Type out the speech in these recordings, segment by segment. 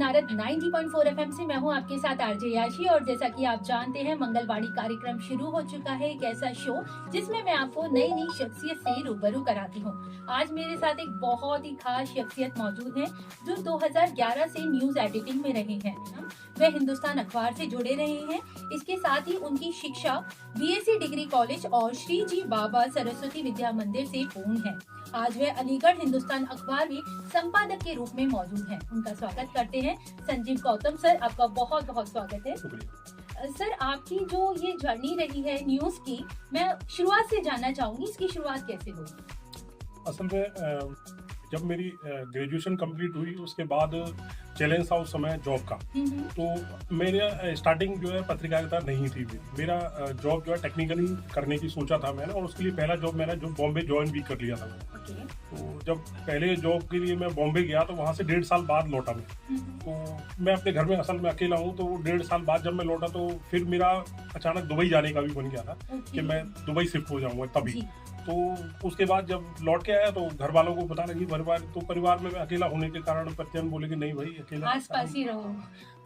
Narad 90.4 FM से मैं हूं आपके साथ आरजे याशी। और जैसा कि आप जानते हैं, मंगलवाड़ी कार्यक्रम शुरू हो चुका है, एक ऐसा शो जिसमें मैं आपको नई नई शख्सियत से रूबरू कराती हूं। आज मेरे साथ एक बहुत ही खास शख्सियत मौजूद है जो 2011 से न्यूज एडिटिंग में रहे हैं। वे हिंदुस्तान अखबार से जुड़े रहे हैं। इसके साथ ही उनकी शिक्षा बीएससी डिग्री कॉलेज और श्री जी बाबा सरस्वती विद्या मंदिर से पूर्ण है। आज वे अलीगढ़ हिंदुस्तान अखबार में संपादक के रूप में मौजूद हैं। उनका स्वागत करते हैं। संजीव गौतम सर, आपका बहुत बहुत स्वागत है। सर, आपकी जो ये जर्नी रही है न्यूज की, मैं शुरुआत से जानना चाहूंगी, इसकी शुरुआत कैसे हुई? असल में जब मेरी ग्रेजुएशन कंप्लीट हुई उसके बाद चैलेंज था उस समय जॉब का। तो मेरे स्टार्टिंग जो है पत्रकारिता नहीं थी। मेरा जॉब जो है टेक्निकली करने की सोचा था मैंने, और उसके लिए पहला जॉब मैंने जो बॉम्बे ज्वाइन भी कर लिया था। तो जब पहले जॉब के लिए मैं बॉम्बे गया तो वहाँ से 1.5 साल बाद लौटा मैं। तो मैं अपने घर में असल में अकेला हूँ। तो 1.5 साल बाद जब मैं लौटा तो फिर मेरा अचानक दुबई जाने का भी बन गया था कि मैं दुबई शिफ्ट हो जाऊँगा तभी। तो उसके बाद जब लौट के आया तो घर वालों को पता लगी, परिवार में मैं अकेला होने के कारण प्रत्यन बोले कि नहीं भाई अकेला आसपास ही रहो।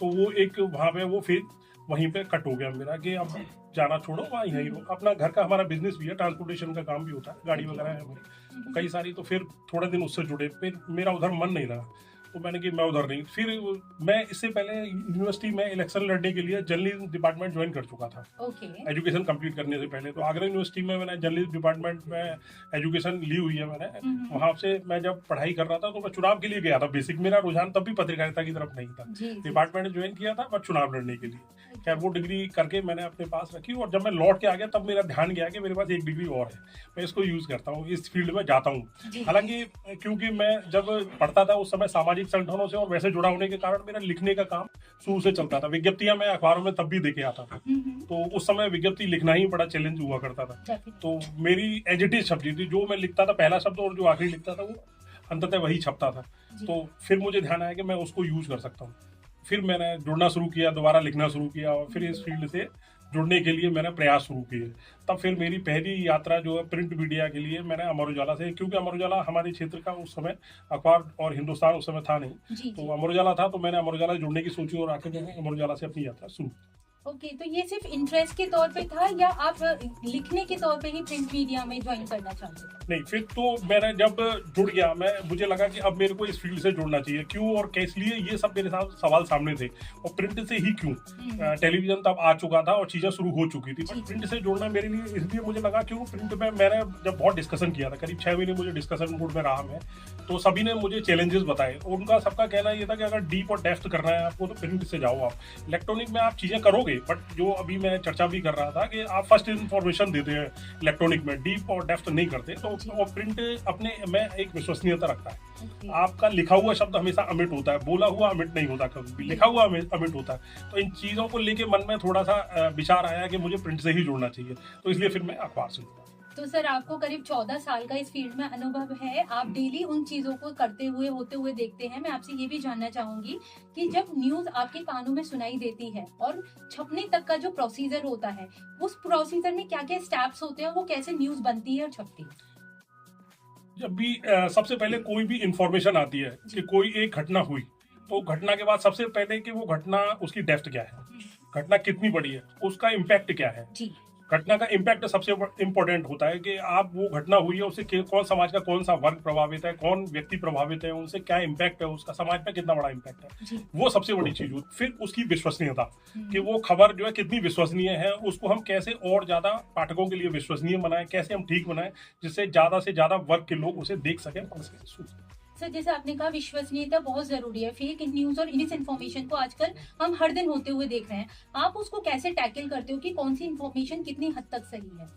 तो वो एक वहाँ पे वो फिर वहीं पे कट हो गया मेरा कि अब जाना छोड़ो, वहाँ यहीं रहो। अपना घर का हमारा बिजनेस भी है, ट्रांसपोर्टेशन का काम भी होता है, गाड़ी वगैरह है हमारी कई सारी। तो फिर थोड़े दिन उससे जुड़े, फिर मेरा उधर मन नहीं लगा तो मैंने कि मैं उधर नहीं। फिर मैं इससे पहले यूनिवर्सिटी में इलेक्शन लड़ने के लिए जर्नलिज्म डिपार्टमेंट ज्वाइन कर चुका था। एजुकेशन कंप्लीट करने से पहले। तो आगरा यूनिवर्सिटी में मैंने जर्नलिज्म डिपार्टमेंट में एजुकेशन ली हुई है मैंने। वहाँ से मैं जब पढ़ाई कर रहा था तो मैं चुनाव के लिए गया था। बेसिक मेरा रुझान तब भी पत्रकारिता की तरफ नहीं था। डिपार्टमेंट ज्वाइन किया था बस चुनाव लड़ने के लिए। खैर वो डिग्री करके मैंने अपने पास रखी, और जब मैं लौट के आ गया तब मेरा ध्यान गया कि मेरे पास एक डिग्री और है, मैं इसको यूज करता हूँ, इस फील्ड में जाता हूँ। हालांकि क्योंकि मैं जब पढ़ता था उस समय सामाजिक संगठनों से और वैसे जुड़ा होने के कारण मेरा लिखने का काम शुरू से चलता था। विज्ञप्तियां मैं अखबारों में तब भी देके आता था। तो उस समय विज्ञप्ति लिखना ही बड़ा चैलेंज हुआ करता था। तो मेरी एज इट इज छपती थी, जो मैं लिखता था पहला शब्द और जो आखिरी लिखता था वो अंततः वही छपता था। तो फिर मुझे ध्यान आया कि मैं उसको यूज कर सकता हूँ। फिर मैंने जुड़ना शुरू किया, दोबारा लिखना शुरू किया, और फिर इस फील्ड से जुड़ने के लिए मैंने प्रयास शुरू किए। तब फिर मेरी पहली यात्रा जो है प्रिंट मीडिया के लिए मैंने अमर उजाला से, क्योंकि अमर उजाला हमारे क्षेत्र का उस समय अखबार और हिंदुस्तान उस समय था नहीं। तो अमर उजाला था, तो मैंने अमर उजाला से जुड़ने की सोची और आखिर मैंने अमर उजाला से अपनी यात्रा शुरू। ओके, तो ये सिर्फ इंटरेस्ट के तौर पे था या आप लिखने के तौर पे ही प्रिंट मीडिया में ज्वाइन करना चाहते थे? नहीं, फिर तो मैंने जब जुड़ गया मुझे लगा कि अब मेरे को इस फील्ड से जुड़ना चाहिए। क्यों और कैसे लिए, ये सब मेरे साथ सवाल सामने थे। और प्रिंट से ही क्यों? टेलीविजन तब आ चुका था और चीजें शुरू हो चुकी थी, बट प्रिंट से जुड़ना मेरे लिए इसलिए मुझे लगा क्यों, प्रिंट में मैंने जब बहुत डिस्कशन किया था, करीब 6 महीने मुझे डिस्कशन मूड में रहा मैं, तो सभी ने मुझे चैलेंजेस बताए। उनका सबका कहना ये था कि अगर डीप और डेप्थ करना है आपको तो प्रिंट से जाओ। आप इलेक्ट्रॉनिक में आप चीजें करोगे, बट जो अभी मैं चर्चा भी कर रहा था कि आप फर्स्ट इन्फॉर्मेशन देते हैं इलेक्ट्रॉनिक में, डीप और डेप्थ नहीं करते। तो प्रिंट अपने में एक विश्वसनीयता रखता है। आपका लिखा हुआ शब्द हमेशा अमिट होता है, बोला हुआ अमिट नहीं होता, कभी भी लिखा हुआ अमिट होता है। तो इन चीजों को लेके मन में थोड़ा सा विचार आया कि मुझे प्रिंट से ही जुड़ना चाहिए, तो इसलिए फिर मैं अखबार से जुड़ा। तो सर, आपको करीब 14 साल का इस फील्ड में अनुभव है, आप डेली उन चीजों को करते हुए होते हुए देखते हैं। मैं आपसे ये भी जानना चाहूंगी कि जब न्यूज आपके कानों में सुनाई देती है और छपने तक का जो प्रोसीजर होता है, उस प्रोसीजर में क्या क्या स्टेप्स होते हैं, वो कैसे न्यूज बनती है और छपती है? जब भी सबसे पहले कोई भी इंफॉर्मेशन आती है कि कोई एक घटना हुई, तो घटना के बाद सबसे पहले कि वो घटना, उसकी डेप्थ क्या है, घटना कितनी बड़ी है, उसका इम्पैक्ट क्या है। घटना का इम्पैक्ट सबसे इम्पोर्टेंट होता है कि आप वो घटना हुई है उससे कौन समाज का कौन सा वर्ग प्रभावित है, कौन व्यक्ति प्रभावित है, उनसे क्या इम्पैक्ट है, उसका समाज पे कितना बड़ा इम्पैक्ट है, वो सबसे बड़ी चीज होती है। फिर उसकी विश्वसनीयता कि वो खबर जो है कितनी विश्वसनीय है, उसको हम कैसे और ज्यादा पाठकों के लिए विश्वसनीय बनाएं, कैसे हम ठीक बनाएं जिससे ज्यादा से ज्यादा वर्ग के लोग उसे देख सकें, पढ़ सकें, सुन सकें। सर, जैसे आपने कहा विश्वसनीयता बहुत जरूरी है। फेक न्यूज और मिस इन्फॉर्मेशन को आजकल हम हर दिन होते हुए देख रहे हैं। आप उसको कैसे टैकल करते हो कि कौन सी इन्फॉर्मेशन कितनी हद तक सही है?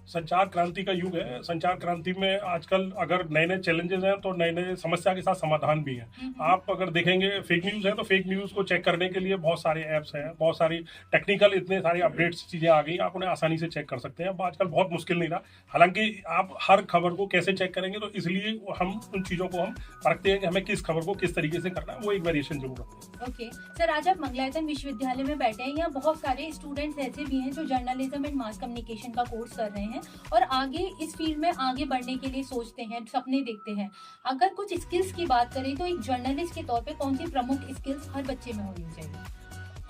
संचार क्रांति का युग है। संचार क्रांति में आजकल अगर नए नए चैलेंजेस हैं तो नए नए समस्या के साथ समाधान भी हैं। आप अगर देखेंगे फेक न्यूज है तो फेक न्यूज को चेक करने के लिए बहुत सारे ऐप्स हैं, बहुत सारी टेक्निकल इतने सारे अपडेट्स चीजें आ गई, आप उन्हें आसानी से चेक कर सकते हैं। आजकल बहुत मुश्किल नहीं रहा। हालांकि आप हर खबर को कैसे चेक करेंगे, तो इसलिए हम उन चीजों को हम परखते हैं कि हमें किस खबर को किस तरीके से करना है, वो एक वेरिएशन जरूर रखते हैं। ओके सर, आज आप मंगलायतन विश्वविद्यालय में बैठे हैं। यहाँ बहुत सारे स्टूडेंट्स ऐसे भी हैं जो जर्नलिज्म एंड मास कम्युनिकेशन का कोर्स कर रहे हैं। हैं और आगे इस फील्ड में आगे बढ़ने के लिए सोचते हैं, सपने देखते हैं। अगर कुछ स्किल्स की बात करें तो एक जर्नलिस्ट के तौर पे कौन सी प्रमुख स्किल्स हर बच्चे में होनी चाहिए?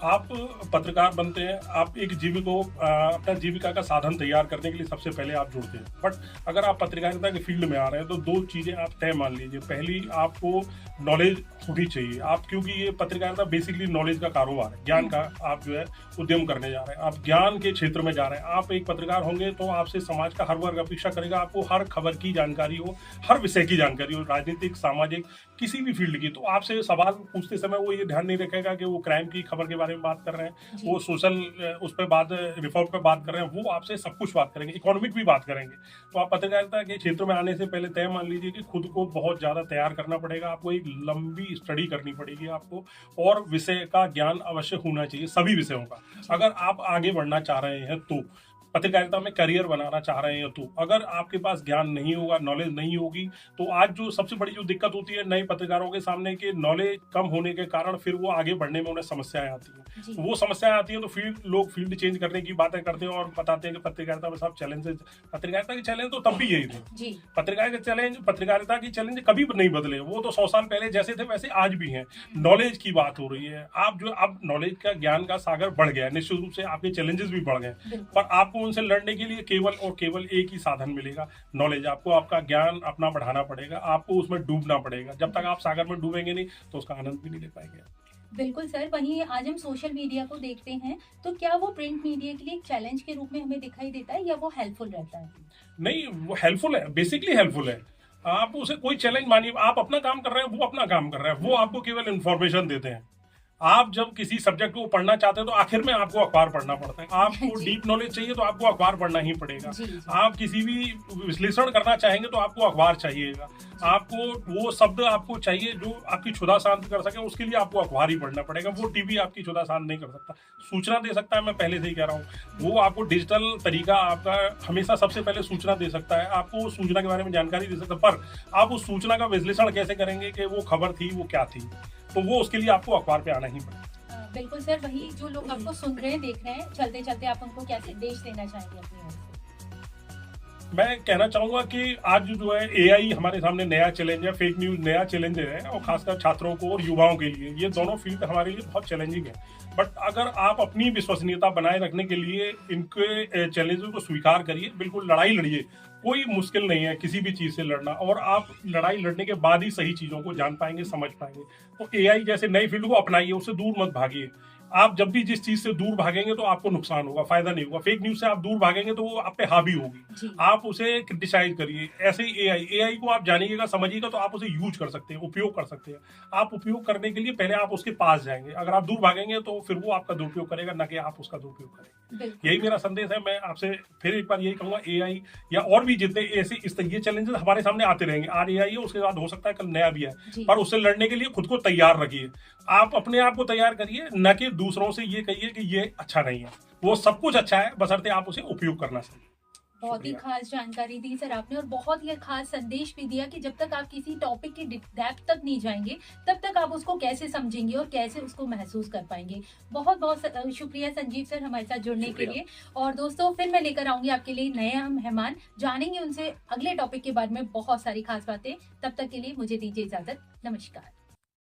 आप पत्रकार बनते हैं, आप एक अपना जीविका का साधन तैयार करने के लिए सबसे पहले आप जुड़ते हैं। बट अगर आप पत्रकारिता के फील्ड में आ रहे हैं तो दो चीजें आप तय मान लीजिए। पहली, आपको नॉलेज होनी चाहिए आप, क्योंकि ये पत्रकारिता बेसिकली नॉलेज का कारोबार है, ज्ञान का आप जो है उद्यम करने जा रहे हैं, आप ज्ञान के क्षेत्र में जा रहे हैं। आप एक पत्रकार होंगे तो आपसे समाज का हर वर्ग अपेक्षा करेगा, आपको हर खबर की जानकारी हो, हर विषय की जानकारी हो, राजनीतिक, सामाजिक, किसी भी फील्ड की। तो आपसे सवाल पूछते समय वो ये ध्यान नहीं रखेगा कि वो क्राइम की खबर के बारे में बात कर रहे हैं, वो सोशल उस पर बात, रिफॉर्म पे बात कर रहे हैं, वो आपसे सब कुछ बात करेंगे, इकोनॉमिक भी बात करेंगे। तो आप पत्रकारिता के क्षेत्र में आने से पहले तय मान लीजिए कि खुद को बहुत ज्यादा तैयार करना पड़ेगा, आपको एक लंबी स्टडी करनी पड़ेगी आपको, और विषय का ज्ञान अवश्य होना चाहिए, सभी विषयों का। अगर आप आगे बढ़ना चाह रहे हैं तो, पत्रकारिता में करियर बनाना चाह रहे हैं तो, अगर आपके पास ज्ञान नहीं होगा, नॉलेज नहीं होगी, तो आज जो सबसे बड़ी जो दिक्कत होती है नए पत्रकारों के सामने कि नॉलेज कम होने के कारण फिर वो आगे बढ़ने में उन्हें समस्याएं आती हैं। वो समस्याएं आती हैं तो लोग फील्ड चेंज करने की बातें करते हैं और बताते हैं कि पत्रकारिता में सब चैलेंजेस। पत्रकारिता के चैलेंज तो तब भी यही थे, पत्रकारिता की चैलेंज कभी नहीं बदले, वो तो 100 साल पहले जैसे थे वैसे आज भी हैं। नॉलेज की बात हो रही है, आप जो अब नॉलेज का, ज्ञान का सागर बढ़ गया है, निश्चित रूप से आपके चैलेंजेस भी बढ़ गए, पर आपको उनसे लड़ने के लिए केवल और केवल एक ही साधन मिलेगा, नॉलेज। आपको आपका ज्ञान अपना बढ़ाना पड़ेगा, आपको उसमें डूबना पड़ेगा। जब तक आप सागर में डूबेंगे नहीं तो उसका आनंद भी नहीं ले पाएंगे। बिल्कुल सर। वहीं आज हम सोशल मीडिया को देखते हैं तो क्या वो प्रिंट मीडिया के लिए एक चैलेंज के रूप में हमें दिखाई देता है या वो हेल्पफुल रहता है? नहीं, वो हेल्पफुल है, बेसिकली हेल्पफुल है। आप उसे कोई चैलेंज मानिए, आप अपना काम कर रहे हैं, वो अपना काम कर रहे हैं, वो आपको केवल इंफॉर्मेशन देते हैं। आप जब किसी सब्जेक्ट को पढ़ना चाहते हैं तो आखिर में आपको अखबार पढ़ना पड़ता है। आपको डीप नॉलेज चाहिए तो आपको अखबार पढ़ना ही पड़ेगा। आप किसी भी विश्लेषण करना चाहेंगे तो आपको अखबार चाहिएगा। आपको वो शब्द आपको चाहिए जो आपकी क्षुधा शांत कर सके, उसके लिए आपको अखबार ही पढ़ना पड़ेगा। वो टीवी आपकी क्षुधा शांत नहीं कर सकता, सूचना दे सकता है, मैं पहले से ही कह रहा हूँ। वो आपको डिजिटल तरीका आपका हमेशा सबसे पहले सूचना दे सकता है, आपको उस सूचना के बारे में जानकारी दे सकता है, पर आप उस सूचना का विश्लेषण कैसे करेंगे कि वो खबर थी, वो क्या थी, तो वो उसके लिए आपको अखबार पे आना ही पड़ेगा। बिल्कुल सर। वही जो लोग आपको सुन रहे हैं, देख रहे हैं, चलते चलते आप उनको क्या संदेश देना चाहेंगे अपनी ओर से? मैं कहना चाहूंगा कि आज जो है एआई हमारे सामने नया चैलेंज है, फेक न्यूज नया चैलेंज है, और खासकर छात्रों को और युवाओं के लिए ये दोनों फील्ड हमारे लिए बहुत चैलेंजिंग है। बट अगर आप अपनी विश्वसनीयता बनाए रखने के लिए इनके चैलेंजों को स्वीकार करिए, बिल्कुल लड़ाई लड़िए, कोई मुश्किल नहीं है किसी भी चीज से लड़ना, और आप लड़ाई लड़ने के बाद ही सही चीजों को जान पाएंगे, समझ पाएंगे। तो एआई जैसे नई फील्ड को अपनाइए, उससे दूर मत भागिए। आप जब भी जिस चीज से दूर भागेंगे तो आपको नुकसान होगा, फायदा नहीं होगा। फेक न्यूज से आप दूर भागेंगे तो वो आप पे हावी होगी, आप उसे क्रिटिसाइज करिए। ऐसे ही एआई को आप जानिएगा, समझिएगा, तो आप उसे यूज कर सकते हैं, उपयोग कर सकते हैं। आप उपयोग करने के लिए पहले आप उसके पास जाएंगे, अगर आप दूर भागेंगे तो फिर वो आपका दुरुपयोग करेगा, न कि आप उसका दुरुपयोग करेंगे। यही मेरा संदेश है। मैं आपसे फिर एक बार यही कहूंगा, एआई या और भी जितने ऐसे ये चैलेंजेस हमारे सामने आते रहेंगे। आज एआई है, उसके बाद हो सकता है कल नया भी है, पर उससे लड़ने के लिए खुद को तैयार रखिए। आप अपने आप को तैयार करिए, न कि दूसरों से ये कहिए कि ये अच्छा नहीं है। वो सब कुछ अच्छा है, बशर्ते आप उसे उपयोग करना चाहिए। बहुत ही खास जानकारी दी सर आपने, और बहुत ही खास संदेश भी दिया कि जब तक आप किसी टॉपिक की डेप्थ तक नहीं जाएंगे तब तक आप उसको कैसे समझेंगे और कैसे उसको महसूस कर पाएंगे। बहुत बहुत शुक्रिया संजीव सर हमारे साथ जुड़ने के लिए। और दोस्तों, फिर मैं लेकर आऊंगी आपके लिए नए मेहमान, जानेंगे उनसे अगले टॉपिक के बारे में बहुत सारी खास बातें। तब तक के लिए मुझे दीजिए इजाजत। नमस्कार।